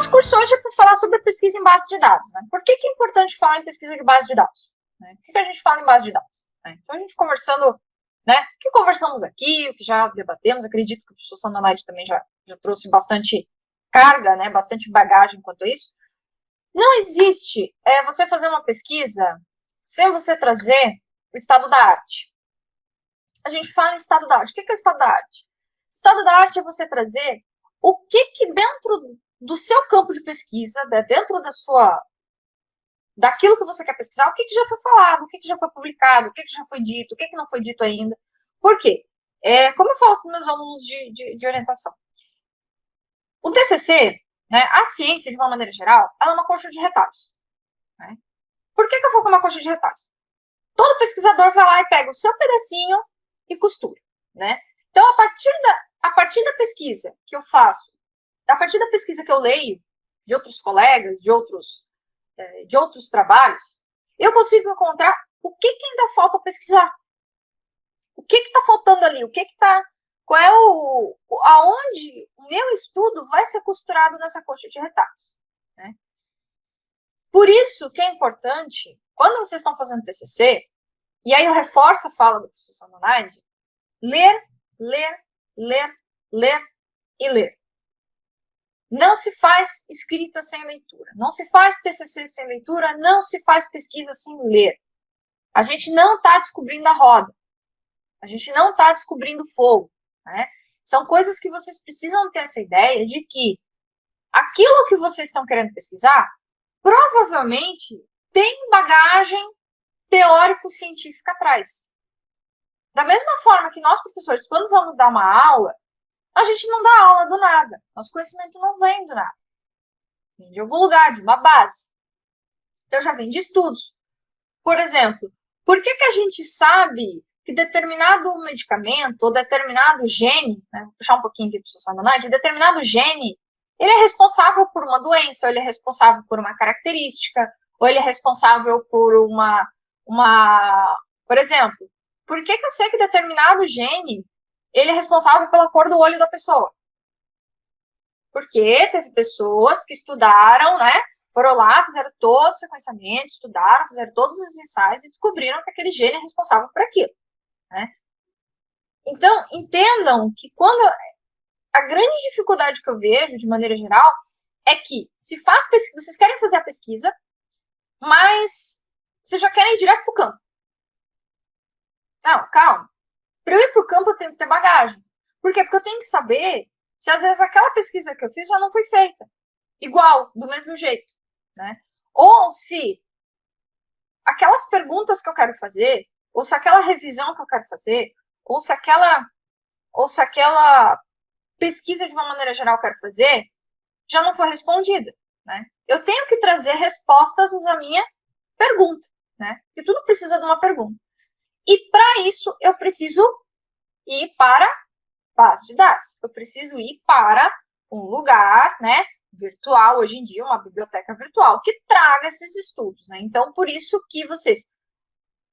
nosso curso hoje é para falar sobre pesquisa em base de dados, né? Por que é importante falar em pesquisa de base de dados? O que a gente fala em base de dados? Então, a gente conversando, né? O que conversamos aqui, o que já debatemos, acredito que o professor Sandonide também já trouxe bastante carga, né? Bastante bagagem quanto a isso. Não existe você fazer uma pesquisa sem você trazer o estado da arte. A gente fala em estado da arte. O que é o estado da arte? Estado da arte é você trazer o que dentro do seu campo de pesquisa, né, dentro daquilo que você quer pesquisar, o que já foi falado, o que já foi publicado, o que já foi dito, o que não foi dito ainda. Por quê? Como eu falo com meus alunos de orientação, o TCC, né, a ciência, de uma maneira geral, ela é uma coxa de retalhos. Né? Por que eu falo que é uma coxa de retalhos? Todo pesquisador vai lá e pega o seu pedacinho e costura. Né? Então, a partir da pesquisa que eu faço, a partir da pesquisa que eu leio de outros colegas, de outros trabalhos, eu consigo encontrar o que ainda falta pesquisar. O que está faltando ali? Qual é aonde o meu estudo vai ser costurado nessa coxa de retalhos. Né? Por isso que é importante, quando vocês estão fazendo TCC, e aí eu reforço a fala do professor Sandonide, ler, ler, ler, ler e ler. Não se faz escrita sem leitura, não se faz TCC sem leitura, não se faz pesquisa sem ler. A gente não está descobrindo a roda, a gente não está descobrindo fogo. Né? São coisas que vocês precisam ter essa ideia de que aquilo que vocês estão querendo pesquisar provavelmente tem bagagem teórico-científica atrás. Da mesma forma que nós, professores, quando vamos dar uma aula, a gente não dá aula do nada. Nosso conhecimento não vem do nada. Vem de algum lugar, de uma base. Então, já vem de estudos. Por exemplo, por que a gente sabe que determinado medicamento ou determinado gene, né, vou puxar um pouquinho aqui para o professor Sandonide, determinado gene, ele é responsável por uma doença, ou ele é responsável por uma característica, ou ele é responsável por Por exemplo, por que eu sei que determinado gene ele é responsável pela cor do olho da pessoa? Porque teve pessoas que estudaram, né? Foram lá, fizeram todo o sequenciamento, estudaram, fizeram todos os ensaios e descobriram que aquele gene é responsável por aquilo. Né? Então, entendam que a grande dificuldade que eu vejo, de maneira geral, é que se faz pesquisa, vocês querem fazer a pesquisa, mas vocês já querem ir direto para o campo. Não, calma. Para eu ir para o campo, eu tenho que ter bagagem. Por quê? Porque eu tenho que saber se às vezes aquela pesquisa que eu fiz já não foi feita. Igual, do mesmo jeito. Né? Ou se aquelas perguntas que eu quero fazer, ou se aquela revisão que eu quero fazer, ou se aquela pesquisa de uma maneira geral que eu quero fazer, já não foi respondida. Né? Eu tenho que trazer respostas à minha pergunta. Né? Porque tudo precisa de uma pergunta. E para isso, eu preciso ir para base de dados. Eu preciso ir para um lugar, né, virtual, hoje em dia, uma biblioteca virtual, que traga esses estudos. Né? Então, por isso que vocês,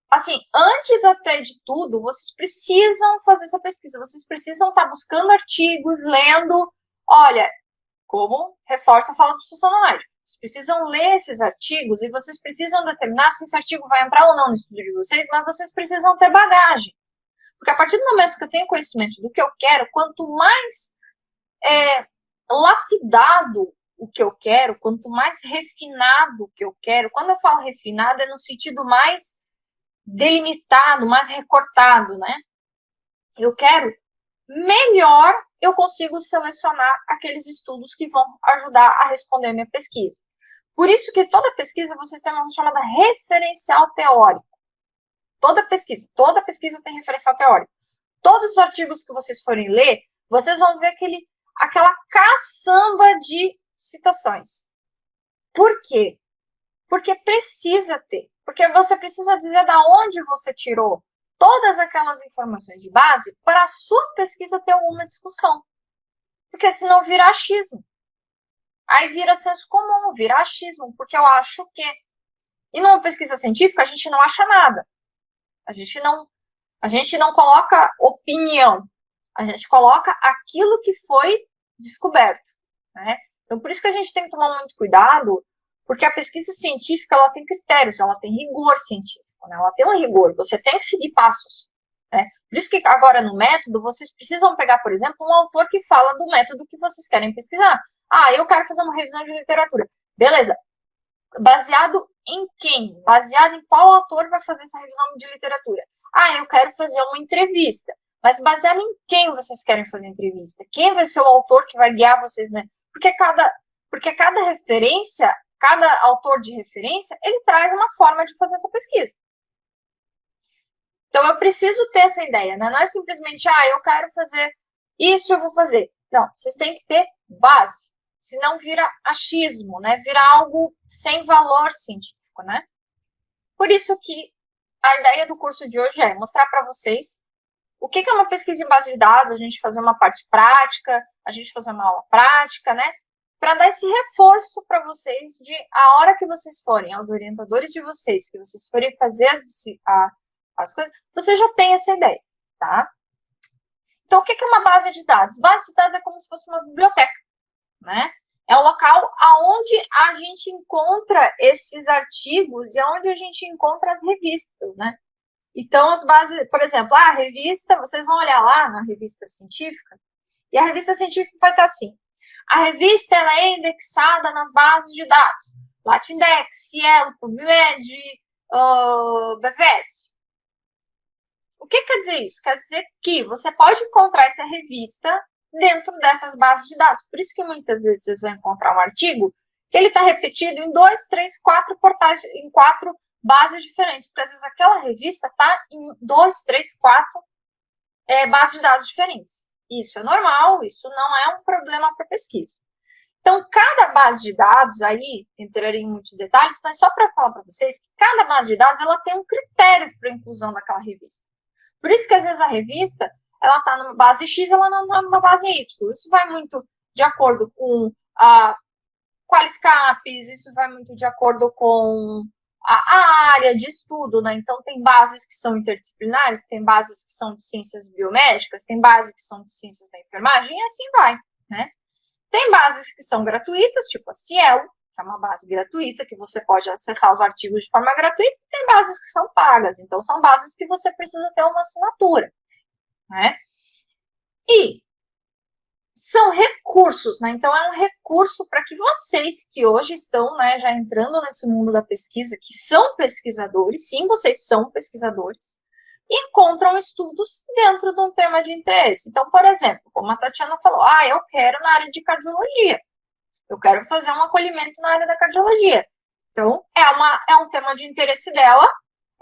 assim, antes até de tudo, vocês precisam fazer essa pesquisa, vocês precisam estar buscando artigos, lendo, olha, como reforça a fala do professor Sandonide, vocês precisam ler esses artigos e vocês precisam determinar se esse artigo vai entrar ou não no estudo de vocês, mas vocês precisam ter bagagem. Porque a partir do momento que eu tenho conhecimento do que eu quero, quanto mais lapidado o que eu quero, quanto mais refinado o que eu quero, quando eu falo refinado é no sentido mais delimitado, mais recortado, né? Eu quero, melhor eu consigo selecionar aqueles estudos que vão ajudar a responder a minha pesquisa. Por isso que toda pesquisa vocês têm uma chamada referencial teórico. Toda pesquisa tem referencial teórico. Todos os artigos que vocês forem ler, vocês vão ver aquela caçamba de citações. Por quê? Porque precisa ter. Porque você precisa dizer da onde você tirou todas aquelas informações de base para a sua pesquisa ter alguma discussão. Porque senão vira achismo. Aí vira senso comum, vira achismo, porque eu acho que... E numa pesquisa científica a gente não acha nada. A gente não coloca opinião. A gente coloca aquilo que foi descoberto. Né? Então, por isso que a gente tem que tomar muito cuidado, porque a pesquisa científica, ela tem critérios, ela tem rigor científico, né? Ela tem um rigor, você tem que seguir passos, né? Por isso que agora no método, vocês precisam pegar, por exemplo, um autor que fala do método que vocês querem pesquisar. Ah, eu quero fazer uma revisão de literatura. Beleza. Baseado em quem? Baseado em qual autor vai fazer essa revisão de literatura? Ah, eu quero fazer uma entrevista. Mas baseado em quem vocês querem fazer a entrevista? Quem vai ser o autor que vai guiar vocês, né? Porque cada referência, cada autor de referência, ele traz uma forma de fazer essa pesquisa. Então, eu preciso ter essa ideia, né? Não é simplesmente, eu quero fazer isso, eu vou fazer. Não, vocês têm que ter base. Senão vira achismo, né? Vira algo sem valor científico, né? Por isso que a ideia do curso de hoje é mostrar para vocês o que é uma pesquisa em base de dados, a gente fazer uma parte prática, a gente fazer uma aula prática, né? Para dar esse reforço para vocês de a hora que vocês forem, aos orientadores de vocês, que vocês forem fazer as coisas, você já tem essa ideia, tá? Então, o que é uma base de dados? Base de dados é como se fosse uma biblioteca, né? É o local aonde a gente encontra esses artigos e aonde a gente encontra as revistas, né? Então, as bases, por exemplo, a revista, vocês vão olhar lá na revista científica, e a revista científica vai estar assim. A revista, ela é indexada nas bases de dados. Latindex, Cielo, PubMed, BVS. O que quer dizer isso? Quer dizer que você pode encontrar essa revista dentro dessas bases de dados. Por isso que muitas vezes vocês vão encontrar um artigo que ele está repetido em 2, 3, 4 portais, em 4 bases diferentes, porque às vezes aquela revista está em 2, 3, 4 bases de dados diferentes. Isso é normal, isso não é um problema para pesquisa. Então, cada base de dados, aí, entraria em muitos detalhes, mas só para falar para vocês que cada base de dados ela tem um critério para inclusão daquela revista. Por isso que às vezes a revista ela está numa base X, ela não está numa base Y. Isso vai muito de acordo com a Qualiscapes, isso vai muito de acordo com a área de estudo, né? Então, tem bases que são interdisciplinares, tem bases que são de ciências biomédicas, tem bases que são de ciências da enfermagem, e assim vai, né? Tem bases que são gratuitas, tipo a Cielo, que é uma base gratuita, que você pode acessar os artigos de forma gratuita, e tem bases que são pagas, então são bases que você precisa ter uma assinatura, né? E são recursos, né? Então, é um recurso para que vocês que hoje estão, né, já entrando nesse mundo da pesquisa, que são pesquisadores, sim, vocês são pesquisadores, encontram estudos dentro de um tema de interesse. Então, por exemplo, como a Tatiana falou, eu quero na área de cardiologia, eu quero fazer um acolhimento na área da cardiologia. Então, é um tema de interesse dela,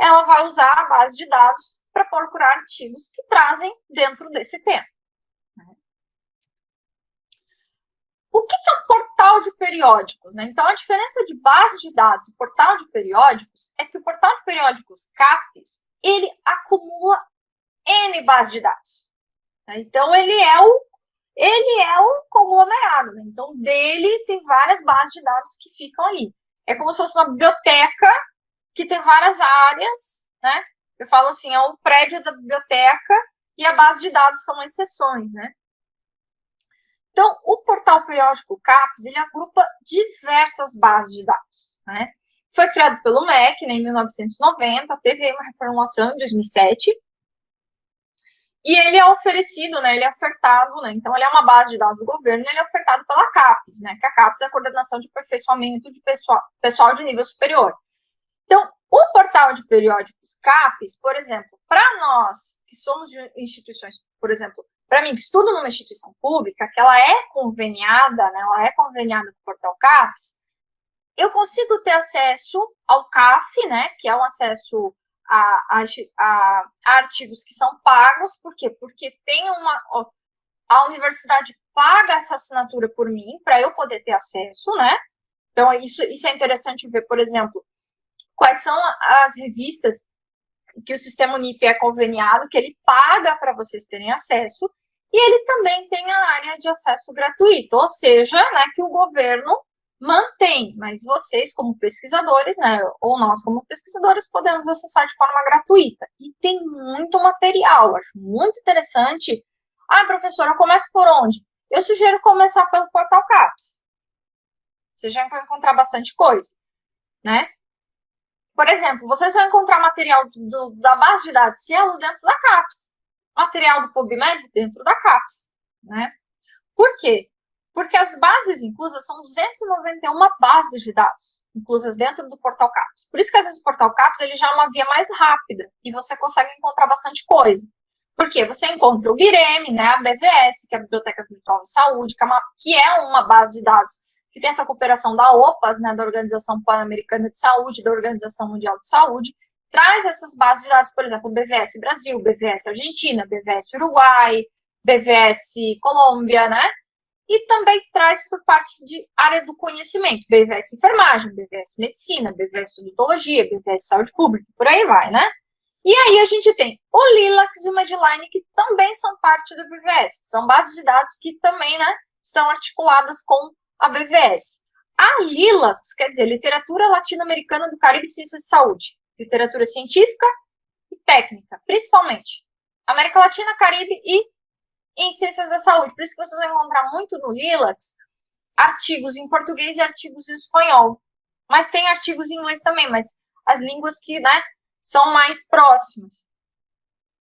ela vai usar a base de dados para procurar artigos que trazem dentro desse tema. O que é um portal de periódicos, né? Então, a diferença de base de dados e portal de periódicos é que o portal de periódicos CAPES, ele acumula N bases de dados. Então, ele é o conglomerado, né? Então, dele tem várias bases de dados que ficam ali. É como se fosse uma biblioteca que tem várias áreas, né? Eu falo assim, é um prédio da biblioteca e a base de dados são as seções, né? Então, o portal periódico CAPES, ele agrupa diversas bases de dados, né? Foi criado pelo MEC, né, em 1990, teve uma reformulação em 2007, e ele é oferecido, né, ele é ofertado, né, então ele é uma base de dados do governo, e ele é ofertado pela CAPES, né, que a CAPES é a Coordenação de Aperfeiçoamento de pessoal de nível superior. Então, o portal de periódicos CAPES, por exemplo, para nós que somos de instituições, por exemplo, para mim, que estudo numa instituição pública, que ela é conveniada, né, ela é conveniada com o portal CAPES, eu consigo ter acesso ao CAF, né, que é um acesso a artigos que são pagos, por quê? Porque a universidade paga essa assinatura por mim, para eu poder ter acesso, né, então isso é interessante ver, por exemplo, quais são as revistas que o sistema Unip é conveniado, que ele paga para vocês terem acesso, e ele também tem a área de acesso gratuito, ou seja, né, que o governo mantém, mas vocês como pesquisadores, né, ou nós como pesquisadores, podemos acessar de forma gratuita. E tem muito material, acho muito interessante. Professora, eu começo por onde? Eu sugiro começar pelo portal CAPES, Você já vai encontrar bastante coisa, né? Por exemplo, vocês vão encontrar material da base de dados Cielo dentro da CAPES, material do PubMed dentro da CAPES, né? Por quê? Porque as bases inclusas são 291 bases de dados inclusas dentro do portal CAPES. Por isso que às vezes o portal CAPES ele já é uma via mais rápida e você consegue encontrar bastante coisa. Porque você encontra o BIREM, né, a BVS, que é a Biblioteca Virtual de Saúde, que é uma base de dados que tem essa cooperação da OPAS, né, da Organização Pan-Americana de Saúde, da Organização Mundial de Saúde, traz essas bases de dados, por exemplo, BVS Brasil, BVS Argentina, BVS Uruguai, BVS Colômbia, né, e também traz por parte de área do conhecimento, BVS Enfermagem, BVS Medicina, BVS Odontologia, BVS Saúde Pública, por aí vai, né? E aí a gente tem o Lilacs e o Medline, que também são parte do BVS, são bases de dados que também, né, estão articuladas com a BVS. A Lilacs, quer dizer, Literatura Latino-Americana do Caribe e Ciências de Saúde, literatura científica e técnica, principalmente. América Latina, Caribe e em Ciências da Saúde. Por isso que vocês vão encontrar muito no Lilacs artigos em português e artigos em espanhol. Mas tem artigos em inglês também, mas as línguas que, né, são mais próximas.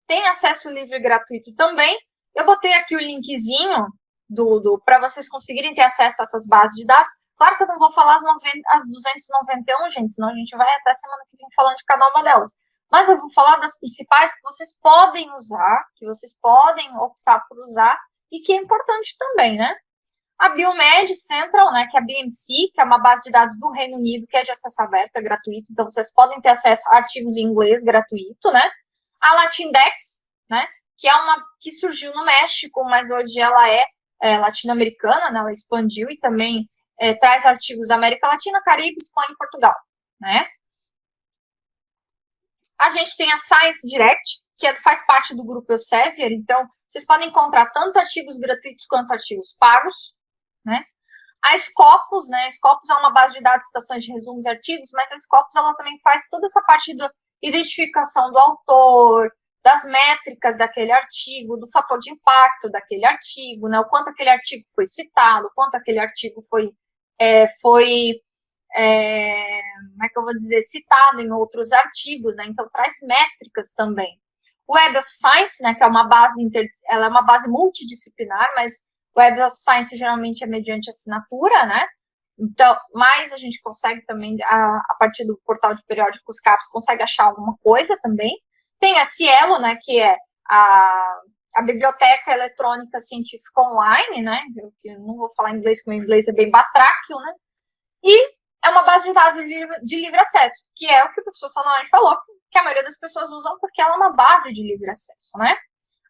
Tem acesso livre e gratuito também. Eu botei aqui o linkzinho para vocês conseguirem ter acesso a essas bases de dados. Claro que eu não vou falar as 291, gente, senão a gente vai até semana que vem falando de cada uma delas. Mas eu vou falar das principais que vocês podem usar, que vocês podem optar por usar e que é importante também, né? A Biomed Central, né, que é a BMC, que é uma base de dados do Reino Unido, que é de acesso aberto, é gratuito, então vocês podem ter acesso a artigos em inglês gratuito, né? A Latindex, né, que é uma que surgiu no México, mas hoje ela é latino-americana, né, ela expandiu e também traz artigos da América Latina, Caribe, Espanha e Portugal, né? A gente tem a Science Direct, que faz parte do grupo Elsevier, então vocês podem encontrar tanto artigos gratuitos quanto artigos pagos, né? A Scopus, né? A Scopus é uma base de dados, citações de resumos e artigos, mas a Scopus ela também faz toda essa parte da identificação do autor, das métricas daquele artigo, do fator de impacto daquele artigo, né? O quanto aquele artigo foi citado, o quanto aquele artigo foi como é que eu vou dizer, citado em outros artigos, né? Então traz métricas também. O Web of Science, né, que é uma base ela é uma base multidisciplinar, mas o Web of Science geralmente é mediante assinatura, né? Então, mas a gente consegue também, a partir do portal de periódicos CAPES, consegue achar alguma coisa também. Tem a Cielo, né, que é a Biblioteca Eletrônica Científica Online, né? Eu não vou falar inglês, porque o meu inglês é bem batráquio, né? E é uma base de dados de livre acesso, que é o que o professor Solange falou, que a maioria das pessoas usam porque ela é uma base de livre acesso, né?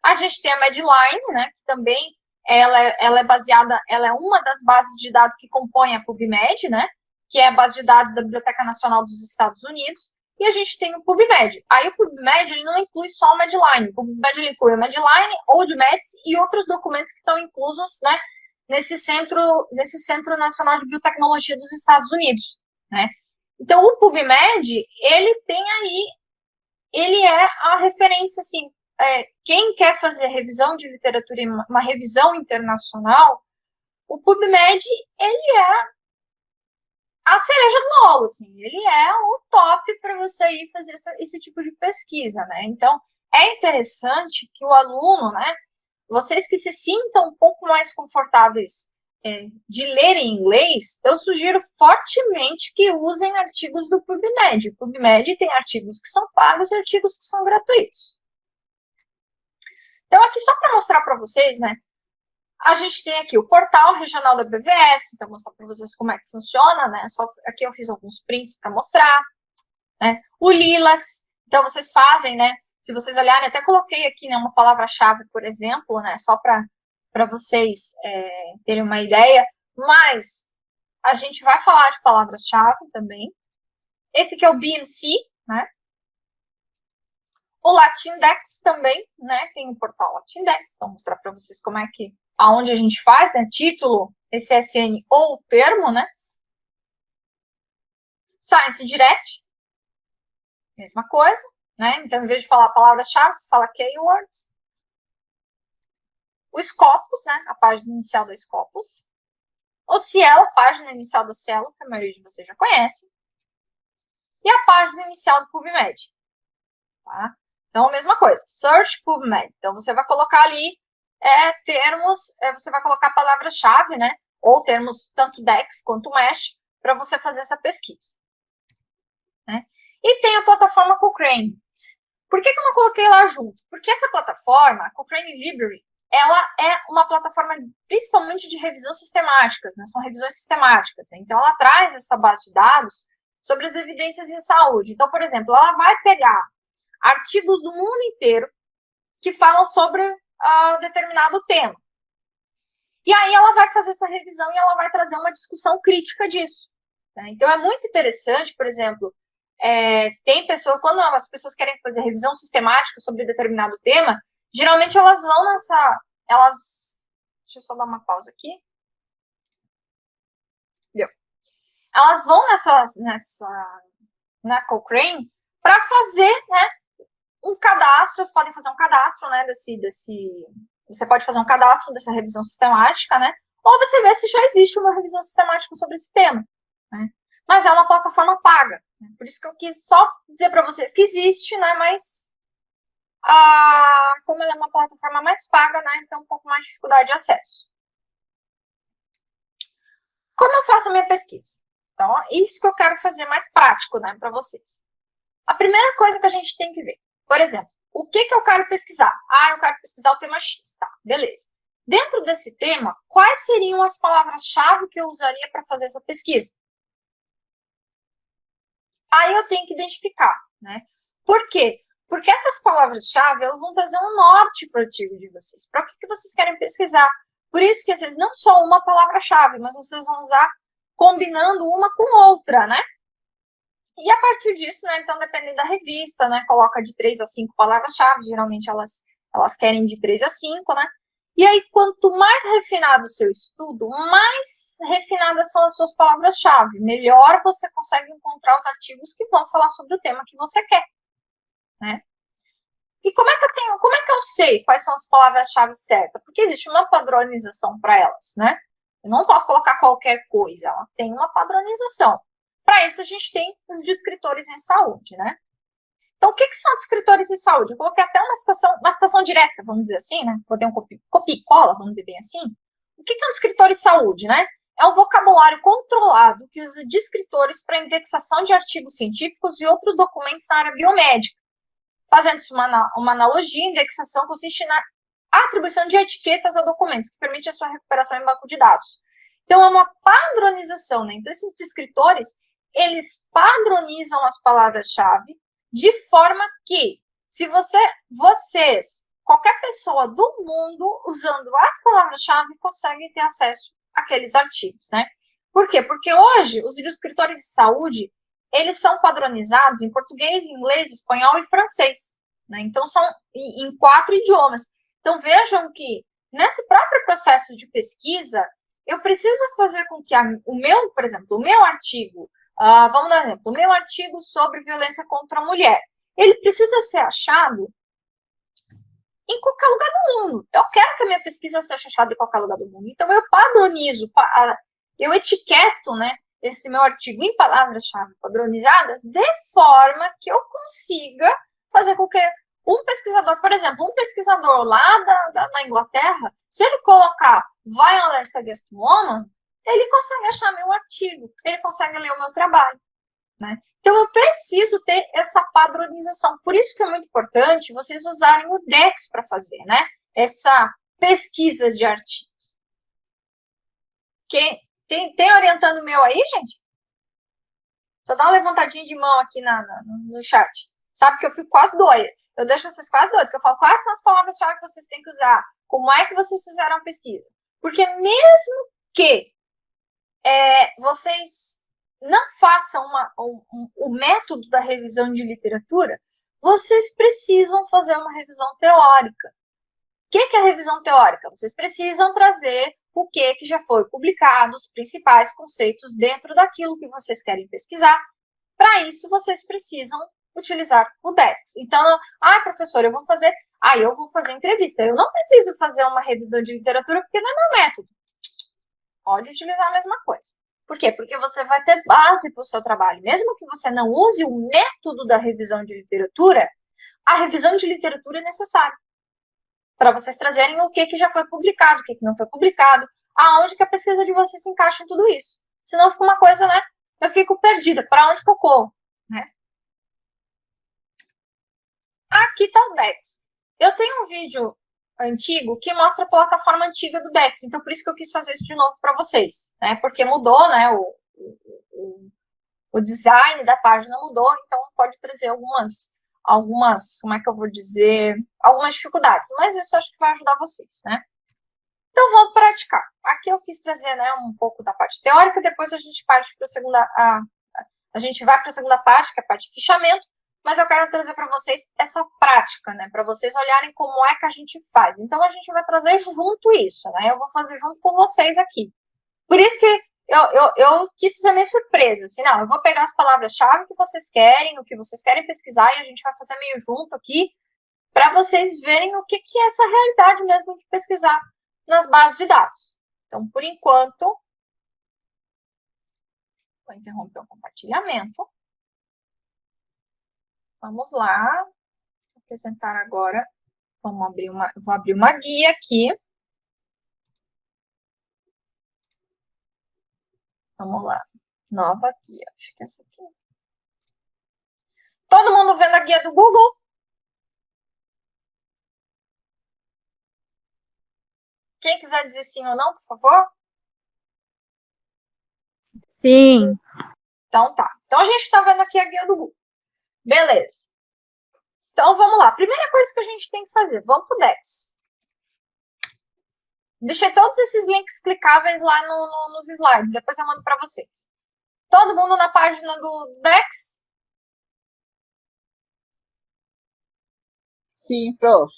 A gente tem a Medline, né, que também ela é baseada, ela é uma das bases de dados que compõem a PubMed, né, que é a base de dados da Biblioteca Nacional dos Estados Unidos, e a gente tem o PubMed. Aí o PubMed, ele não inclui só o Medline, o PubMed ele inclui o Medline, OldMeds e outros documentos que estão inclusos, né, nesse Centro Nacional de Biotecnologia dos Estados Unidos, né. Então, o PubMed, ele tem aí, ele é a referência, assim, quem quer fazer revisão de literatura, uma revisão internacional, o PubMed, ele é a cereja do bolo, assim, ele é o top para você ir fazer esse tipo de pesquisa, né? Então, é interessante que o aluno, né, vocês que se sintam um pouco mais confortáveis de ler em inglês, eu sugiro fortemente que usem artigos do PubMed. O PubMed tem artigos que são pagos e artigos que são gratuitos. Então, aqui só para mostrar para vocês, né, a gente tem aqui o portal regional da BVS, então mostrar para vocês como é que funciona, né, aqui eu fiz alguns prints para mostrar, né, o Lilacs, então vocês fazem, né, se vocês olharem, até coloquei aqui, né, uma palavra-chave, por exemplo, né, só para vocês terem uma ideia, mas a gente vai falar de palavras-chave também. Esse aqui é o BMC, né, o Latindex também, né, tem o portal Latindex, então vou mostrar para vocês como é que, aonde a gente faz, né, título, SSN ou termo, né. Science Direct, mesma coisa, né, então em vez de falar palavras-chave, você fala keywords. O Scopus, né, a página inicial do Scopus. o Cielo, a página inicial do Cielo, que a maioria de vocês já conhece, e a página inicial do PubMed. Tá? Então, a mesma coisa, Search PubMed. Então, você vai colocar ali termos, você vai colocar palavras-chave, né? Ou termos tanto DEX quanto MESH, para você fazer essa pesquisa. Né? E tem a plataforma Cochrane. Por que eu não coloquei lá junto? Porque essa plataforma, a Cochrane Library, ela é uma plataforma principalmente de revisão sistemáticas, né? São revisões sistemáticas. Né? Então, ela traz essa base de dados sobre as evidências em saúde. Então, por exemplo, ela vai pegar artigos do mundo inteiro que falam sobre determinado tema. E aí ela vai fazer essa revisão e ela vai trazer uma discussão crítica disso. Tá? Então, é muito interessante, por exemplo, tem pessoas, quando as pessoas querem fazer revisão sistemática sobre determinado tema, geralmente elas vão deixa eu só dar uma pausa aqui. Deu. Elas vão na Cochrane para fazer, né, um cadastro, elas podem fazer um cadastro, né, você pode fazer um cadastro dessa revisão sistemática, né, ou você vê se já existe uma revisão sistemática sobre esse tema, né, mas é uma plataforma paga, né, por isso que eu quis só dizer para vocês que existe, né, mas como ela é uma plataforma mais paga, né, então um pouco mais de dificuldade de acesso. Como eu faço a minha pesquisa? Então, isso que eu quero fazer mais prático, né, para vocês. A primeira coisa que a gente tem que ver, por exemplo, o que eu quero pesquisar? Eu quero pesquisar o tema X, tá, beleza. Dentro desse tema, quais seriam as palavras-chave que eu usaria para fazer essa pesquisa? Aí eu tenho que identificar, né? Por quê? Porque essas palavras-chave, elas vão trazer um norte para o artigo de vocês. Para o que vocês querem pesquisar? Por isso que, às vezes, não só uma palavra-chave, mas vocês vão usar combinando uma com outra, né? E a partir disso, né, então, dependendo da revista, né, coloca de 3 a 5 palavras-chave, geralmente elas querem de 3 a 5, né? E aí, quanto mais refinado o seu estudo, mais refinadas são as suas palavras-chave, melhor você consegue encontrar os artigos que vão falar sobre o tema que você quer, né? E como é que eu sei quais são as palavras-chave certas? Porque existe uma padronização para elas, né? Eu não posso colocar qualquer coisa, ela tem uma padronização. Para isso, a gente tem os descritores em saúde, né? Então, o que são descritores em saúde? Eu coloquei até uma citação direta, vamos dizer assim, né? Vou ter um copia e cola, vamos dizer bem assim. O que é um descritor em saúde, né? É um vocabulário controlado que usa descritores para indexação de artigos científicos e outros documentos na área biomédica. Fazendo-se uma analogia, indexação consiste na atribuição de etiquetas a documentos, que permite a sua recuperação em banco de dados. Então, é uma padronização, né? Então, esses descritores, eles padronizam as palavras-chave de forma que, se qualquer pessoa do mundo, usando as palavras-chave, consegue ter acesso àqueles artigos, né? Por quê? Porque hoje, os descritores de saúde, eles são padronizados em português, inglês, espanhol e francês, né? Então, são em 4 idiomas. Então, vejam que, nesse próprio processo de pesquisa, eu preciso fazer com que por exemplo, o meu artigo, vamos dar um exemplo, o meu artigo sobre violência contra a mulher, ele precisa ser achado em qualquer lugar do mundo. Eu quero que a minha pesquisa seja achada em qualquer lugar do mundo. Então, eu padronizo, eu etiqueto, né, esse meu artigo em palavras-chave padronizadas de forma que eu consiga fazer com que um pesquisador, por exemplo, um pesquisador lá da Inglaterra, se ele colocar Violence Against Women, ele consegue achar meu artigo, ele consegue ler o meu trabalho, né? Então, eu preciso ter essa padronização. Por isso que é muito importante vocês usarem o DEX para fazer, né? Essa pesquisa de artigos. Tem orientando meu aí, gente? Só dá uma levantadinha de mão aqui no chat. Sabe que eu fico quase doida. Eu deixo vocês quase doidos, porque eu falo quais são as palavras-chave que vocês têm que usar, como é que vocês fizeram a pesquisa. Porque mesmo que vocês não façam o método da revisão de literatura, vocês precisam fazer uma revisão teórica. O que é a revisão teórica? Vocês precisam trazer o que já foi publicado, os principais conceitos dentro daquilo que vocês querem pesquisar. Para isso, vocês precisam utilizar o DEX. Então, professor, eu vou fazer entrevista. Eu não preciso fazer uma revisão de literatura porque não é meu método. Pode utilizar a mesma coisa. Por quê? Porque você vai ter base para o seu trabalho. Mesmo que você não use o método da revisão de literatura, a revisão de literatura é necessária para vocês trazerem o que já foi publicado, o que não foi publicado, aonde que a pesquisa de vocês se encaixa em tudo isso. Senão fica uma coisa, né? Eu fico perdida. Para onde que eu corro? Né? Aqui está o Dex. Eu tenho um vídeo antigo que mostra a plataforma antiga do Dex, então por isso que eu quis fazer isso de novo para vocês, né? Porque mudou, né? O design da página mudou, então pode trazer algumas, como é que eu vou dizer, algumas dificuldades, mas isso eu acho que vai ajudar vocês, né? Então vamos praticar. Aqui eu quis trazer, né, um pouco da parte teórica, depois a gente parte para a segunda, a gente vai para a segunda parte, que é a parte de fichamento, mas eu quero trazer para vocês essa prática, né, para vocês olharem como é que a gente faz. Então a gente vai trazer junto isso, né? Eu vou fazer junto com vocês aqui. Por isso que eu quis ser meio surpresa, assim, não, eu vou pegar as palavras-chave que vocês querem, o que vocês querem pesquisar, e a gente vai fazer meio junto aqui, para vocês verem o que é essa realidade mesmo de pesquisar nas bases de dados. Então, por enquanto, vou interromper o compartilhamento. Vamos lá, vou apresentar agora, vou abrir uma guia aqui. Vamos lá, nova guia, acho que é essa aqui. Todo mundo vendo a guia do Google? Quem quiser dizer sim ou não, por favor? Sim. Então tá. Então a gente está vendo aqui a guia do Google. Beleza. Então vamos lá. Primeira coisa que a gente tem que fazer, vamos para o Dex. Deixei todos esses links clicáveis lá nos slides, depois eu mando para vocês. Todo mundo na página do Dex? Sim, prof.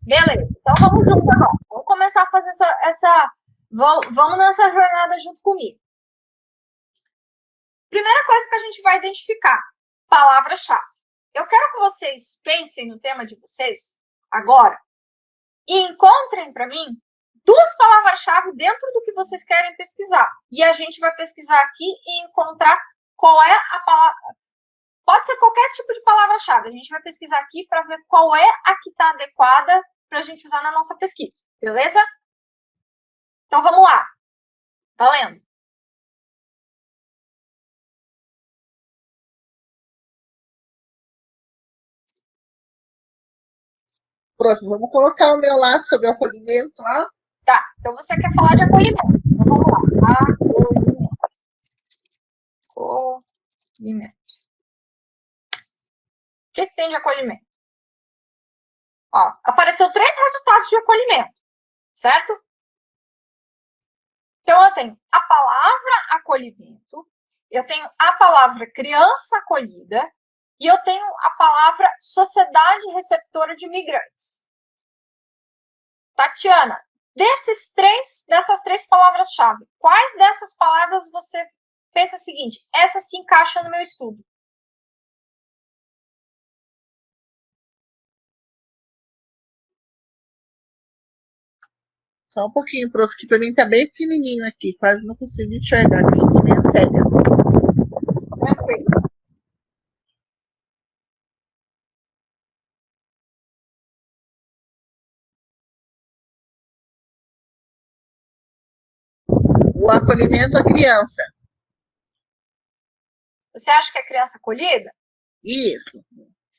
Beleza. Então vamos junto agora. Vamos começar a fazer vamos nessa jornada junto comigo. Primeira coisa que a gente vai identificar, palavra-chave. Eu quero que vocês pensem no tema de vocês agora e encontrem para mim 2 palavras-chave dentro do que vocês querem pesquisar. E a gente vai pesquisar aqui e encontrar qual é a palavra. Pode ser qualquer tipo de palavra-chave. A gente vai pesquisar aqui para ver qual é a que está adequada para a gente usar na nossa pesquisa. Beleza? Então vamos lá. Valendo. Prof, vamos colocar o meu lá sobre o acolhimento lá. Tá, então você quer falar de acolhimento. Então vamos lá. Acolhimento. Acolhimento. O que tem de acolhimento? Ó, apareceu 3 resultados de acolhimento, certo? Então eu tenho a palavra acolhimento, eu tenho a palavra criança acolhida e eu tenho a palavra sociedade receptora de imigrantes. Tatiana, dessas 3 palavras-chave, quais dessas palavras você pensa o seguinte, essa se encaixa no meu estudo? Só um pouquinho, prof, que para mim tá bem pequenininho aqui, quase não consigo enxergar, que eu sou meio cega. Tranquilo. O acolhimento à criança. Você acha que é criança acolhida? Isso.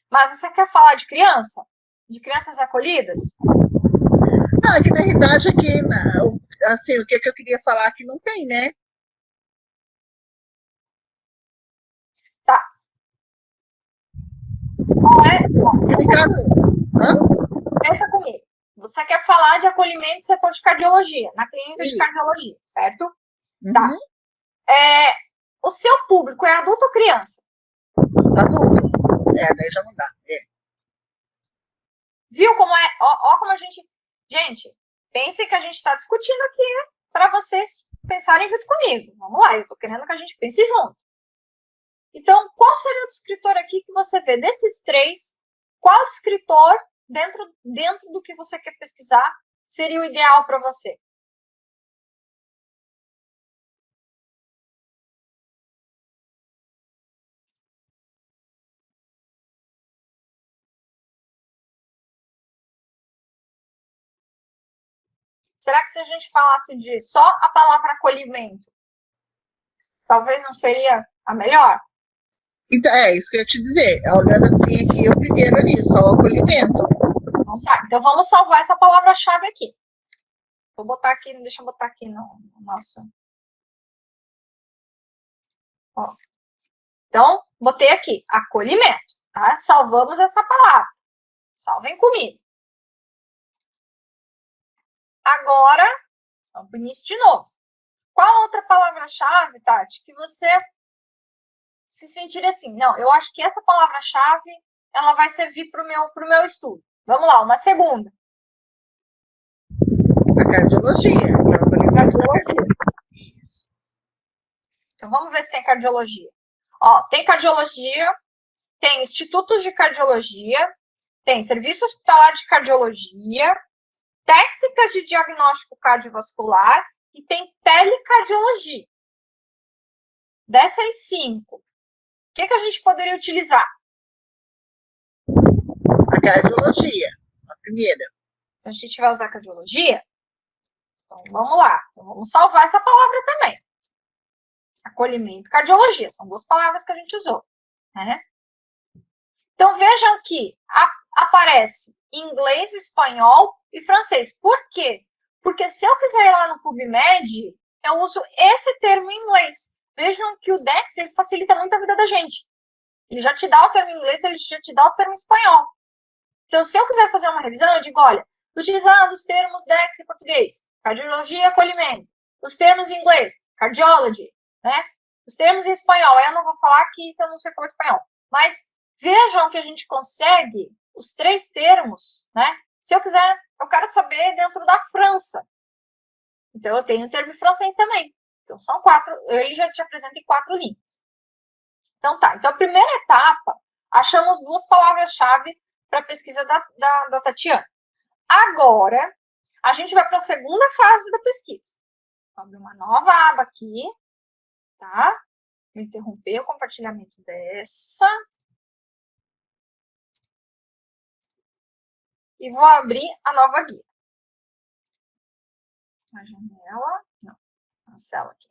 Mas você quer falar de criança? De crianças acolhidas? Ah, que na realidade aqui, assim, o que eu queria falar que não tem, né? Tá. Qual é? Pensa comigo. Você quer falar de acolhimento do setor de cardiologia, na clínica de cardiologia, certo? Uhum. Tá. O seu público é adulto ou criança? Adulto. Daí já não dá. Viu como é? Ó como a gente... Gente, pensem que a gente está discutindo aqui para vocês pensarem junto comigo. Vamos lá, eu estou querendo que a gente pense junto. Então, qual seria o descritor aqui que você vê? Desses 3, qual descritor, dentro do que você quer pesquisar, seria o ideal para você? Será que se a gente falasse de só a palavra acolhimento, talvez não seria a melhor? Então, é isso que eu ia te dizer. Olhando assim aqui, eu primeiro ali, só o acolhimento. Então tá, então vamos salvar essa palavra-chave aqui. Vou botar aqui, deixa eu botar aqui no nosso. Ó. Então, botei aqui, acolhimento, tá? Salvamos essa palavra. Salvem comigo. Agora, vamos para o início de novo. Qual outra palavra-chave, Tati, que você se sentir assim? Não, eu acho que essa palavra-chave, ela vai servir para o meu estudo. Vamos lá, uma segunda. A cardiologia. Então, acolhimento da cardiologia. Isso. Então, vamos ver se tem cardiologia. Ó, tem cardiologia, tem institutos de cardiologia, tem serviço hospitalar de cardiologia, técnicas de diagnóstico cardiovascular e tem telecardiologia. Dessas 5, o que a gente poderia utilizar? A cardiologia, a primeira. Então, a gente vai usar cardiologia? Então, vamos lá. Então, vamos salvar essa palavra também. Acolhimento e cardiologia. São 2 palavras que a gente usou. Né? Então, vejam que aparece inglês, espanhol e francês. Por quê? Porque se eu quiser ir lá no PubMed, eu uso esse termo em inglês. Vejam que o Dex ele facilita muito a vida da gente. Ele já te dá o termo em inglês, ele já te dá o termo em espanhol. Então, se eu quiser fazer uma revisão, eu digo, olha, utilizando os termos Dex em português, cardiologia e acolhimento. Os termos em inglês, cardiology, né? Os termos em espanhol, aí eu não vou falar aqui que eu não sei falar espanhol. Mas vejam que a gente consegue os 3 termos, né? Se eu quiser, eu quero saber dentro da França. Então, eu tenho o termo francês também. Então, são 4, ele já te apresenta em 4 linhas. Então, tá. Então, a primeira etapa, achamos 2 palavras-chave para a pesquisa da Tatiana. Agora, a gente vai para a segunda fase da pesquisa. Vou abrir uma nova aba aqui, tá? Vou interromper o compartilhamento dessa. E vou abrir a nova guia. A janela, não, cancela aqui.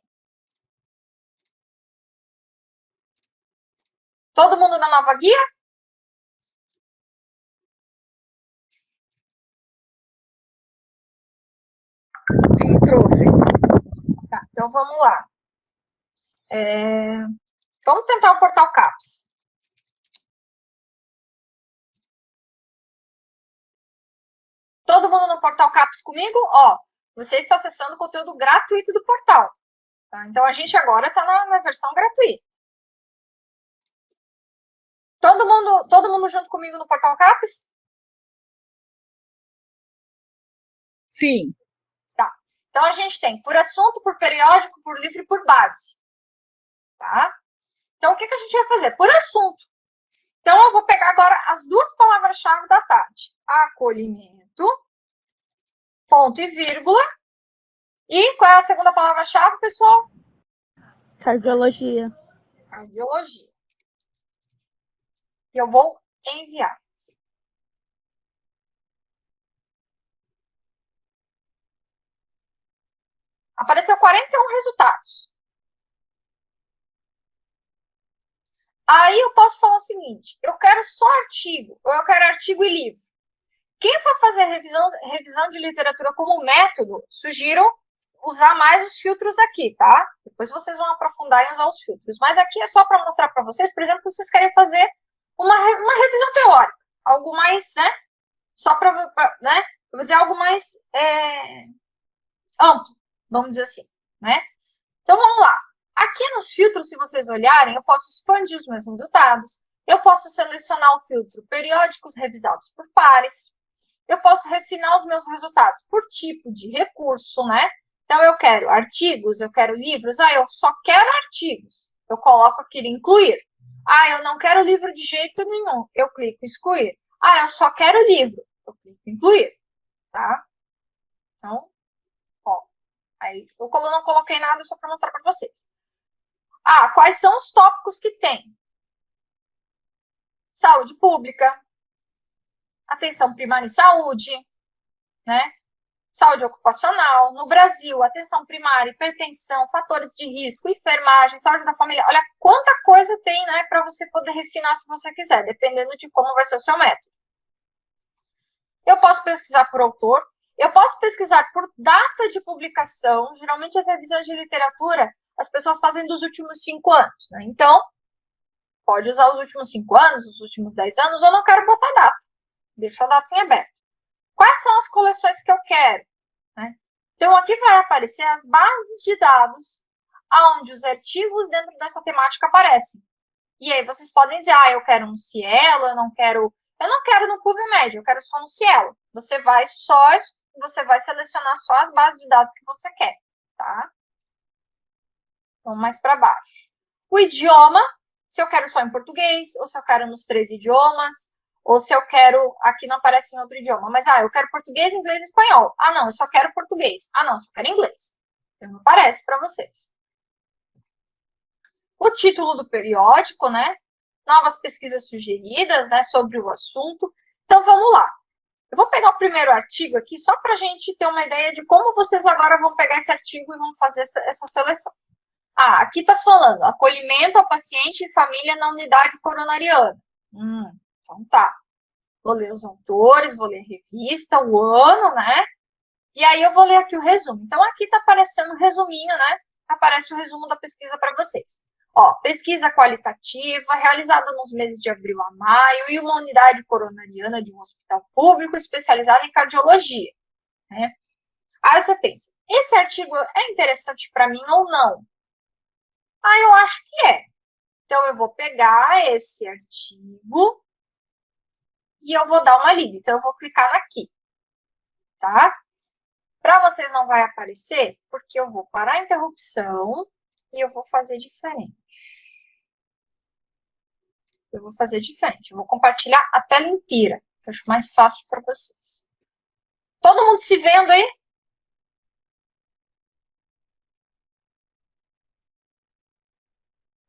Todo mundo na nova guia? Sim, prof. Tá, então vamos lá. Vamos tentar o portal CAPS. Todo mundo no portal CAPS comigo? Ó, você está acessando o conteúdo gratuito do portal. Tá? Então, a gente agora está na versão gratuita. Todo mundo junto comigo no portal CAPS? Sim. Tá. Então, a gente tem por assunto, por periódico, por livro e por base. Tá? Então, o que a gente vai fazer? Por assunto. Então, eu vou pegar agora as 2 palavras-chave da Tati. Acolhimento, ponto e vírgula. E qual é a segunda palavra-chave, pessoal? Cardiologia. Cardiologia. E eu vou enviar. Apareceu 41 resultados. Aí eu posso falar o seguinte, eu quero só artigo, ou eu quero artigo e livro. Quem for fazer revisão de literatura como método, sugiro usar mais os filtros aqui, tá? Depois vocês vão aprofundar em usar os filtros. Mas aqui é só para mostrar para vocês, por exemplo, vocês querem fazer uma revisão teórica, algo mais, né? Só para, né? Eu vou dizer algo mais amplo, vamos dizer assim, né? Então, vamos lá. Aqui nos filtros, se vocês olharem, eu posso expandir os meus resultados, eu posso selecionar o filtro periódicos revisados por pares, eu posso refinar os meus resultados por tipo de recurso, né? Então, eu quero artigos, eu quero livros, eu só quero artigos. Eu coloco aqui em incluir. Eu não quero livro de jeito nenhum. Eu clico em excluir. Eu só quero livro. Eu clico em incluir, tá? Então, ó, aí eu não coloquei nada só para mostrar para vocês. Quais são os tópicos que tem? Saúde pública, atenção primária em saúde, né? saúde ocupacional, no Brasil, atenção primária, hipertensão, fatores de risco, enfermagem, saúde da família. Olha quanta coisa tem, né, para você poder refinar se você quiser, dependendo de como vai ser o seu método. Eu posso pesquisar por autor, eu posso pesquisar por data de publicação. Geralmente as revisões de literatura, as pessoas fazem dos últimos 5 anos, né? Então, pode usar os últimos 5 anos, os últimos 10 anos, ou não quero botar data. Deixa a data em aberto. Quais são as coleções que eu quero? Né? Então, aqui vai aparecer as bases de dados onde os artigos dentro dessa temática aparecem. E aí vocês podem dizer, eu quero no Cielo, eu não quero no PubMed, eu quero só no Cielo. Você vai selecionar só as bases de dados que você quer, tá? Vamos mais para baixo. O idioma, se eu quero só em português, ou se eu quero nos 3 idiomas, ou se eu quero, aqui não aparece em outro idioma, mas, eu quero português, inglês e espanhol. Não, eu só quero português. Não, eu só quero inglês. Então, não aparece para vocês. O título do periódico, né? Novas pesquisas sugeridas, né, sobre o assunto. Então, vamos lá. Eu vou pegar o primeiro artigo aqui, só para a gente ter uma ideia de como vocês agora vão pegar esse artigo e vão fazer essa seleção. Aqui está falando, acolhimento ao paciente e família na unidade coronariana. Então tá. Vou ler os autores, vou ler a revista, o ano, né? E aí eu vou ler aqui o resumo. Então aqui está aparecendo um resuminho, né? Aparece o resumo da pesquisa para vocês. Pesquisa qualitativa, realizada nos meses de abril a maio, e uma unidade coronariana de um hospital público especializado em cardiologia, né? Aí você pensa, esse artigo é interessante para mim ou não? Eu acho que é. Então, eu vou pegar esse artigo e eu vou dar uma lida. Então, eu vou clicar aqui, tá? Para vocês não vai aparecer, porque eu vou parar a interrupção e eu vou fazer diferente. Eu vou compartilhar a tela inteira, que eu acho mais fácil para vocês. Todo mundo se vendo aí?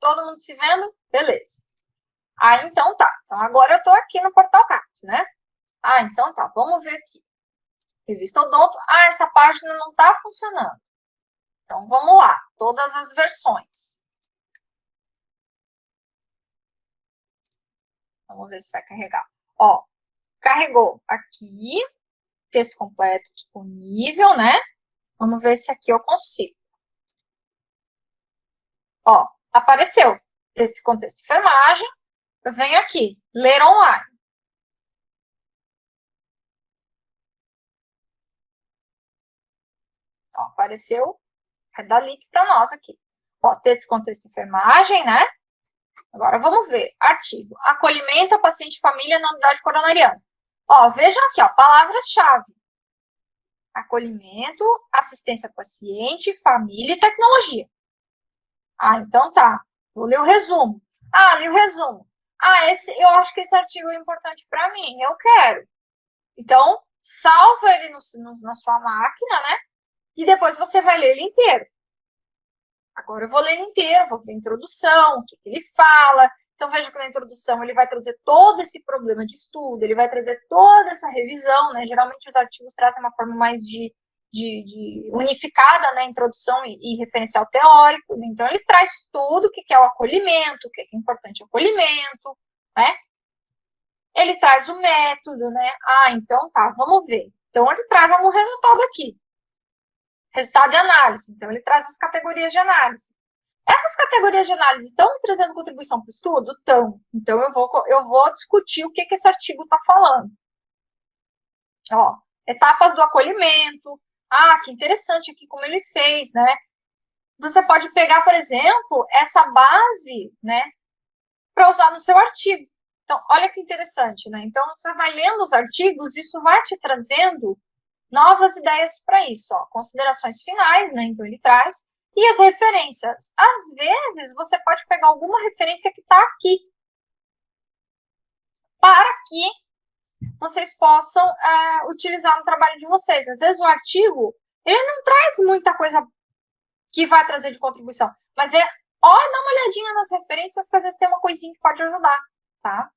Todo mundo se vendo? Beleza. Então tá. Então, agora eu tô aqui no Portal CAPES, né? Então tá. Vamos ver aqui. Revista Odonto. Essa página não tá funcionando. Então, vamos lá. Todas as versões. Vamos ver se vai carregar. Carregou aqui. Texto completo disponível, né? Vamos ver se aqui eu consigo. Apareceu. Texto e contexto de enfermagem. Eu venho aqui. Ler online. Apareceu. Vai dar link para nós aqui. Texto e contexto de enfermagem, né? Agora, vamos ver. Artigo. Acolhimento a paciente e família na unidade coronariana. Vejam aqui, palavras-chave. Acolhimento, assistência ao paciente, família e tecnologia. Então tá. Vou ler o resumo. Li o resumo. Eu acho que esse artigo é importante para mim. Eu quero. Então, salva ele na sua máquina, né? E depois você vai ler ele inteiro. Agora eu vou ler ele inteiro, vou ver a introdução, o que ele fala. Então, veja que na introdução ele vai trazer todo esse problema de estudo, ele vai trazer toda essa revisão, né? Geralmente os artigos trazem uma forma mais de unificada, né? Introdução e referencial teórico. Então, ele traz tudo o que é o acolhimento, o que é importante o acolhimento, né? Ele traz o método, né? Então tá, vamos ver. Então, ele traz algum resultado aqui. Resultado de análise. Então, ele traz as categorias de análise. Essas categorias de análise estão trazendo contribuição para o estudo? Estão. Então, eu vou discutir o que esse artigo está falando. Etapas do acolhimento. Que interessante aqui como ele fez, né? Você pode pegar, por exemplo, essa base, né, para usar no seu artigo. Então, olha que interessante, né? Então, você vai lendo os artigos, isso vai te trazendo novas ideias para isso, considerações finais, né? Então, ele traz. E as referências. Às vezes, você pode pegar alguma referência que está aqui, para que vocês possam utilizar no trabalho de vocês. Às vezes, o artigo, ele não traz muita coisa que vai trazer de contribuição, mas dá uma olhadinha nas referências, que às vezes tem uma coisinha que pode ajudar, tá?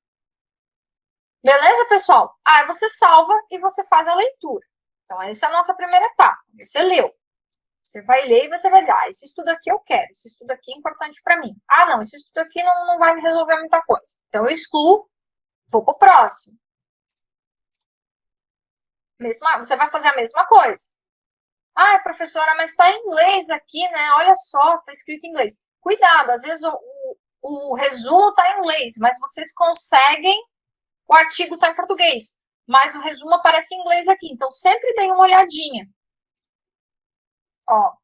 Beleza, pessoal? Aí você salva e você faz a leitura. Então, essa é a nossa primeira etapa. Você leu. Você vai ler e você vai dizer, esse estudo aqui eu quero, esse estudo aqui é importante para mim. Não, esse estudo aqui não vai me resolver muita coisa. Então, eu excluo, vou para o próximo. Você vai fazer a mesma coisa. Professora, mas está em inglês aqui, né? Olha só, está escrito em inglês. Cuidado, às vezes o resumo está em inglês, mas vocês conseguem, o artigo está em português, mas o resumo aparece em inglês aqui. Então, sempre dê uma olhadinha. Ó.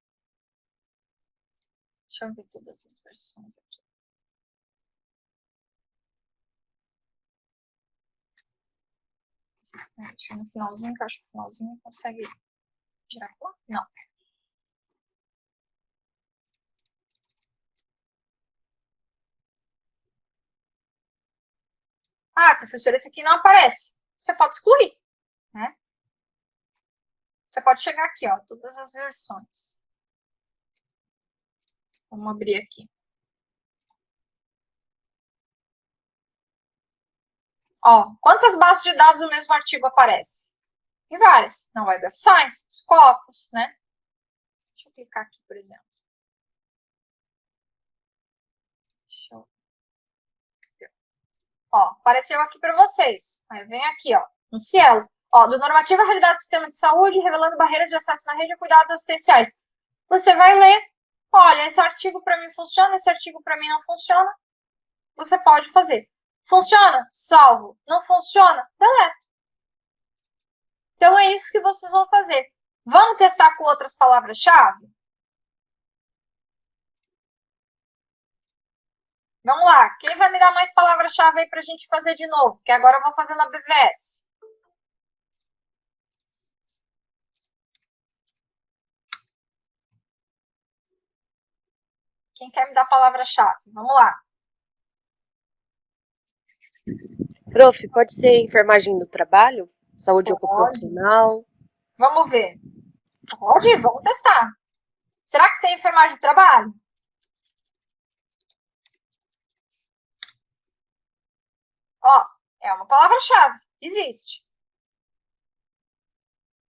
Deixa eu ver todas essas versões aqui. Deixa eu no finalzinho, que eu acho que o finalzinho consegue tirar lá. Não. Professor, esse aqui não aparece. Você pode excluir, né? Você pode chegar aqui, ó, todas as versões. Vamos abrir aqui. Ó, quantas bases de dados do mesmo artigo aparece? Em várias. Na Web of Science, Scopus, né? Deixa eu clicar aqui, por exemplo. Ó, apareceu aqui para vocês. Aí vem aqui, ó, no Cielo. Ó, do Normativa à Realidade do Sistema de Saúde, revelando barreiras de acesso na rede a cuidados assistenciais. Você vai ler, olha, esse artigo para mim funciona, esse artigo para mim não funciona. Você pode fazer. Funciona? Salvo. Não funciona? Deleta. Então, é isso que vocês vão fazer. Vamos testar com outras palavras-chave? Vamos lá. Quem vai me dar mais palavra-chave aí para a gente fazer de novo? Que agora eu vou fazer na BVS. Quem quer me dar palavra-chave? Vamos lá. Prof, pode ser enfermagem do trabalho? Saúde ocupacional? Vamos ver. Pode? Vamos testar. Será que tem enfermagem do trabalho? Ó, é uma palavra-chave. Existe.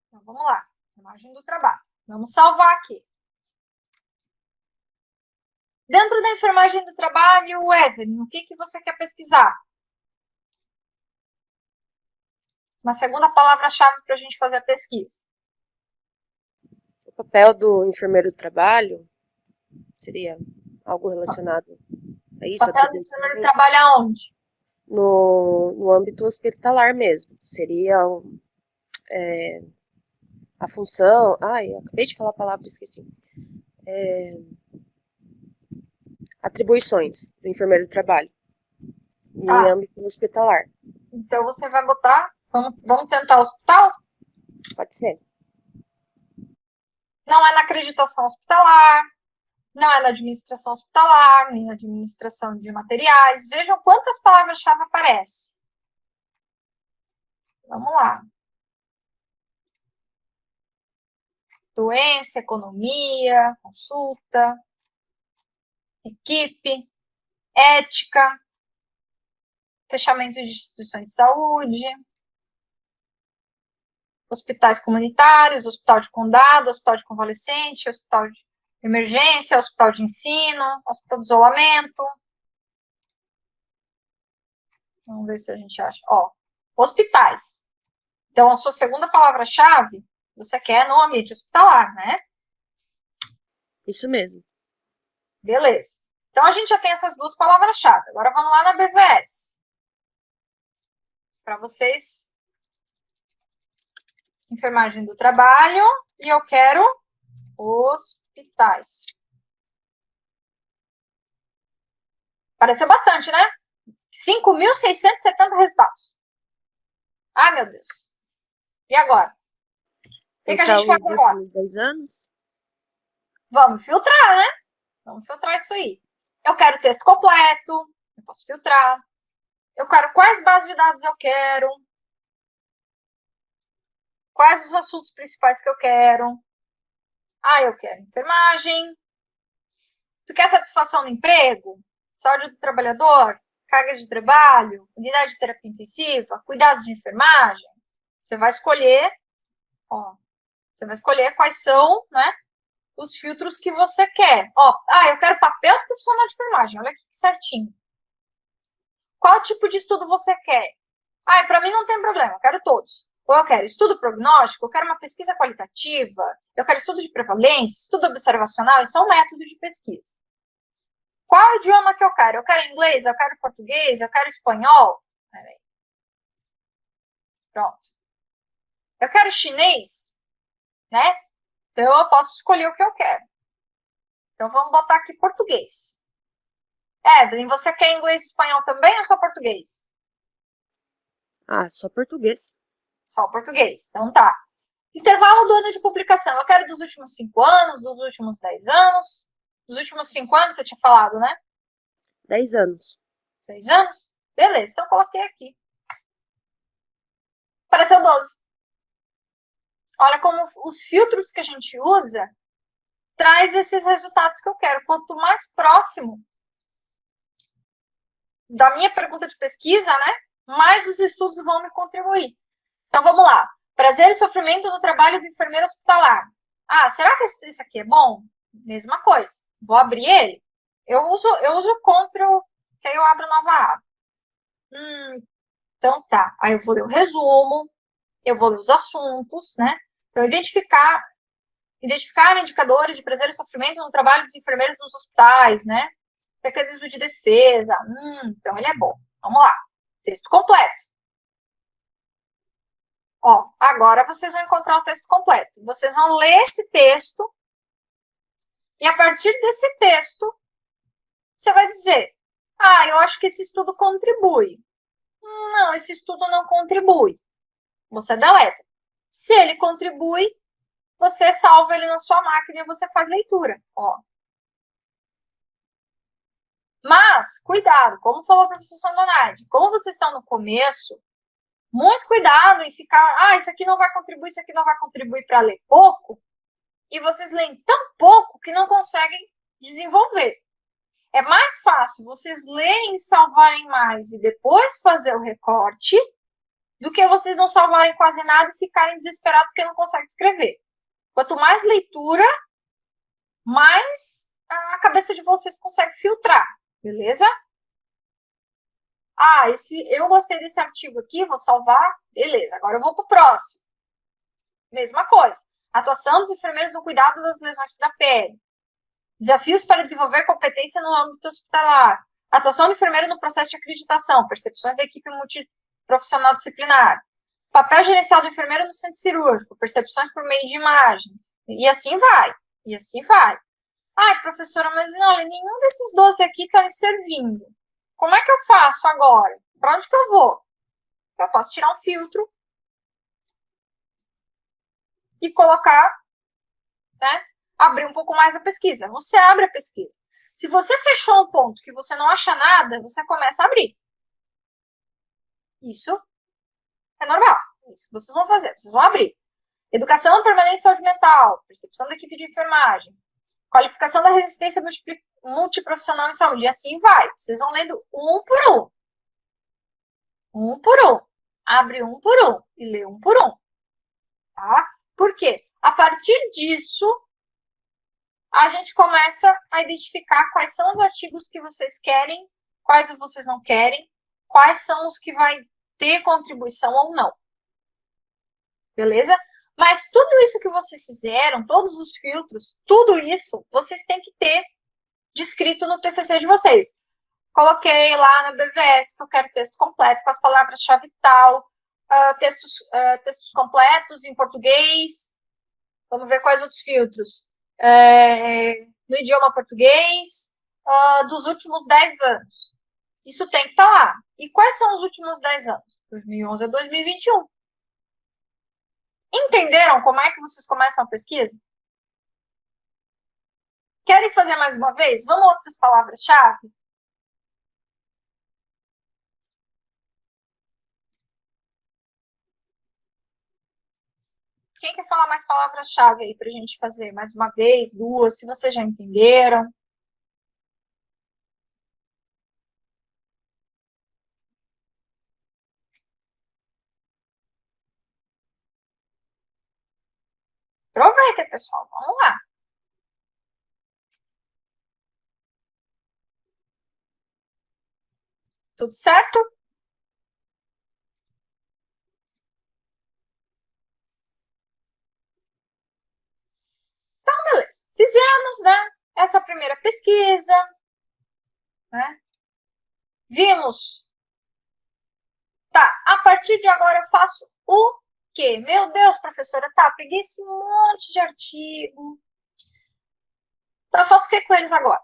Então, vamos lá. Enfermagem do trabalho. Vamos salvar aqui. Dentro da enfermagem do trabalho, Evelyn, o que você quer pesquisar? Uma segunda palavra-chave para a gente fazer a pesquisa. O papel do enfermeiro do trabalho seria algo relacionado a isso? O papel do enfermeiro do trabalho aonde? No âmbito hospitalar mesmo. Seria a função... eu acabei de falar a palavra, esqueci. Atribuições do enfermeiro do trabalho em âmbito hospitalar. Então, você vai botar... Vamos tentar hospital? Pode ser. Não é na acreditação hospitalar, não é na administração hospitalar, nem na administração de materiais. Vejam quantas palavras-chave aparecem. Vamos lá. Doença, economia, consulta, equipe, ética, fechamento de instituições de saúde, hospitais comunitários, hospital de condado, hospital de convalescente, hospital de emergência, hospital de ensino, hospital de isolamento. Vamos ver se a gente acha. Ó, hospitais. Então, a sua segunda palavra-chave, você quer no ambiente hospitalar, né? Isso mesmo. Beleza. Então, a gente já tem essas duas palavras-chave. Agora, vamos lá na BVS. Para vocês, enfermagem do trabalho, e eu quero hospitais. Pareceu bastante, né? 5.670 resultados. Meu Deus. E agora? O que a gente faz agora? 10 anos? Vamos filtrar, né? Vamos filtrar isso aí. Eu quero o texto completo. Eu posso filtrar. Eu quero quais bases de dados eu quero. Quais os assuntos principais que eu quero. Eu quero enfermagem. Tu quer satisfação no emprego? Saúde do trabalhador? Carga de trabalho? Unidade de terapia intensiva? Cuidados de enfermagem? Você vai escolher. Ó, Você vai escolher quais são, né, os filtros que você quer. Ó, eu quero papel de profissional de enfermagem. Olha aqui que certinho. Qual tipo de estudo você quer? Para mim não tem problema, eu quero todos. Ou eu quero estudo prognóstico, eu quero uma pesquisa qualitativa, eu quero estudo de prevalência, estudo observacional, isso são métodos de pesquisa. Qual idioma que eu quero? Eu quero inglês, eu quero português, eu quero espanhol? Peraí. Pronto. Eu quero chinês, né? Então eu posso escolher o que eu quero. Então vamos botar aqui português. Evelyn, você quer inglês e espanhol também ou só português? Ah, só português. Só português. Então tá. Intervalo do ano de publicação. Eu quero dos últimos 5 anos, dos últimos 10 anos. Dos últimos 5 anos, você tinha falado, né? 10 anos. 10 anos? Beleza, então coloquei aqui. Apareceu 12. Olha como os filtros que a gente usa traz esses resultados que eu quero. Quanto mais próximo da minha pergunta de pesquisa, né, mais os estudos vão me contribuir. Então, vamos lá. Prazer e sofrimento no trabalho do enfermeiro hospitalar. Será que esse aqui é bom? Mesma coisa. Vou abrir ele. Eu uso o Ctrl, que aí eu abro nova aba. Então, tá. Aí eu vou ler o resumo, eu vou ler os assuntos, né? Então, identificar indicadores de prazer e sofrimento no trabalho dos enfermeiros nos hospitais, né? Mecanismo de defesa. Então, ele é bom. Vamos lá. Texto completo. Ó, agora vocês vão encontrar o texto completo. Vocês vão ler esse texto e a partir desse texto você vai dizer: eu acho que esse estudo contribui. Não, esse estudo não contribui. Você deleta. Se ele contribui, você salva ele na sua máquina e você faz leitura. Ó. Mas, cuidado, como falou o professor Sandonade, como vocês estão no começo, muito cuidado em ficar, isso aqui não vai contribuir para ler pouco, e vocês leem tão pouco que não conseguem desenvolver. É mais fácil vocês lerem e salvarem mais e depois fazer o recorte do que vocês não salvarem quase nada e ficarem desesperados porque não conseguem escrever. Quanto mais leitura, mais a cabeça de vocês consegue filtrar, beleza? Eu gostei desse artigo aqui, vou salvar, beleza. Agora eu vou para o próximo. Mesma coisa. Atuação dos enfermeiros no cuidado das lesões da pele. Desafios para desenvolver competência no âmbito hospitalar. Atuação do enfermeiro no processo de acreditação. Percepções da equipe multiprofissional disciplinar. Papel gerencial do enfermeiro no centro cirúrgico. Percepções por meio de imagens. E assim vai. E assim vai. Professora, mas olha, nenhum desses 12 aqui está me servindo. Como é que eu faço agora? Para onde que eu vou? Eu posso tirar um filtro e colocar, né? Abrir um pouco mais a pesquisa. Você abre a pesquisa. Se você fechou um ponto que você não acha nada, você começa a abrir. Isso é normal. É isso que vocês vão fazer. Vocês vão abrir. Educação permanente de saúde mental. Percepção da equipe de enfermagem. Qualificação da resistência multiprofissional em saúde. E assim vai. Vocês vão lendo um por um. Um por um. Abre um por um. E lê um por um. Tá? Por quê? A partir disso, a gente começa a identificar quais são os artigos que vocês querem, quais vocês não querem, quais são os que vai ter contribuição ou não. Beleza? Mas tudo isso que vocês fizeram, todos os filtros, tudo isso, vocês têm que ter descrito no TCC de vocês. Coloquei lá no BVS que eu quero texto completo com as palavras-chave tal, textos completos em português. Vamos ver quais outros filtros. No idioma português, dos últimos 10 anos. Isso tem que estar lá. E quais são os últimos 10 anos? 2011 a 2021. Entenderam como é que vocês começam a pesquisa? Querem fazer mais uma vez? Vamos a outras palavras-chave? Quem quer falar mais palavras-chave aí para a gente fazer mais uma vez, duas, se vocês já entenderam? Aproveitem, pessoal. Vamos lá. Tudo certo? Então, beleza. Fizemos, né, essa primeira pesquisa, né? Vimos. Tá, a partir de agora eu faço o quê? Meu Deus, professora, tá, peguei esse monte de artigo. Então, eu faço o que com eles agora?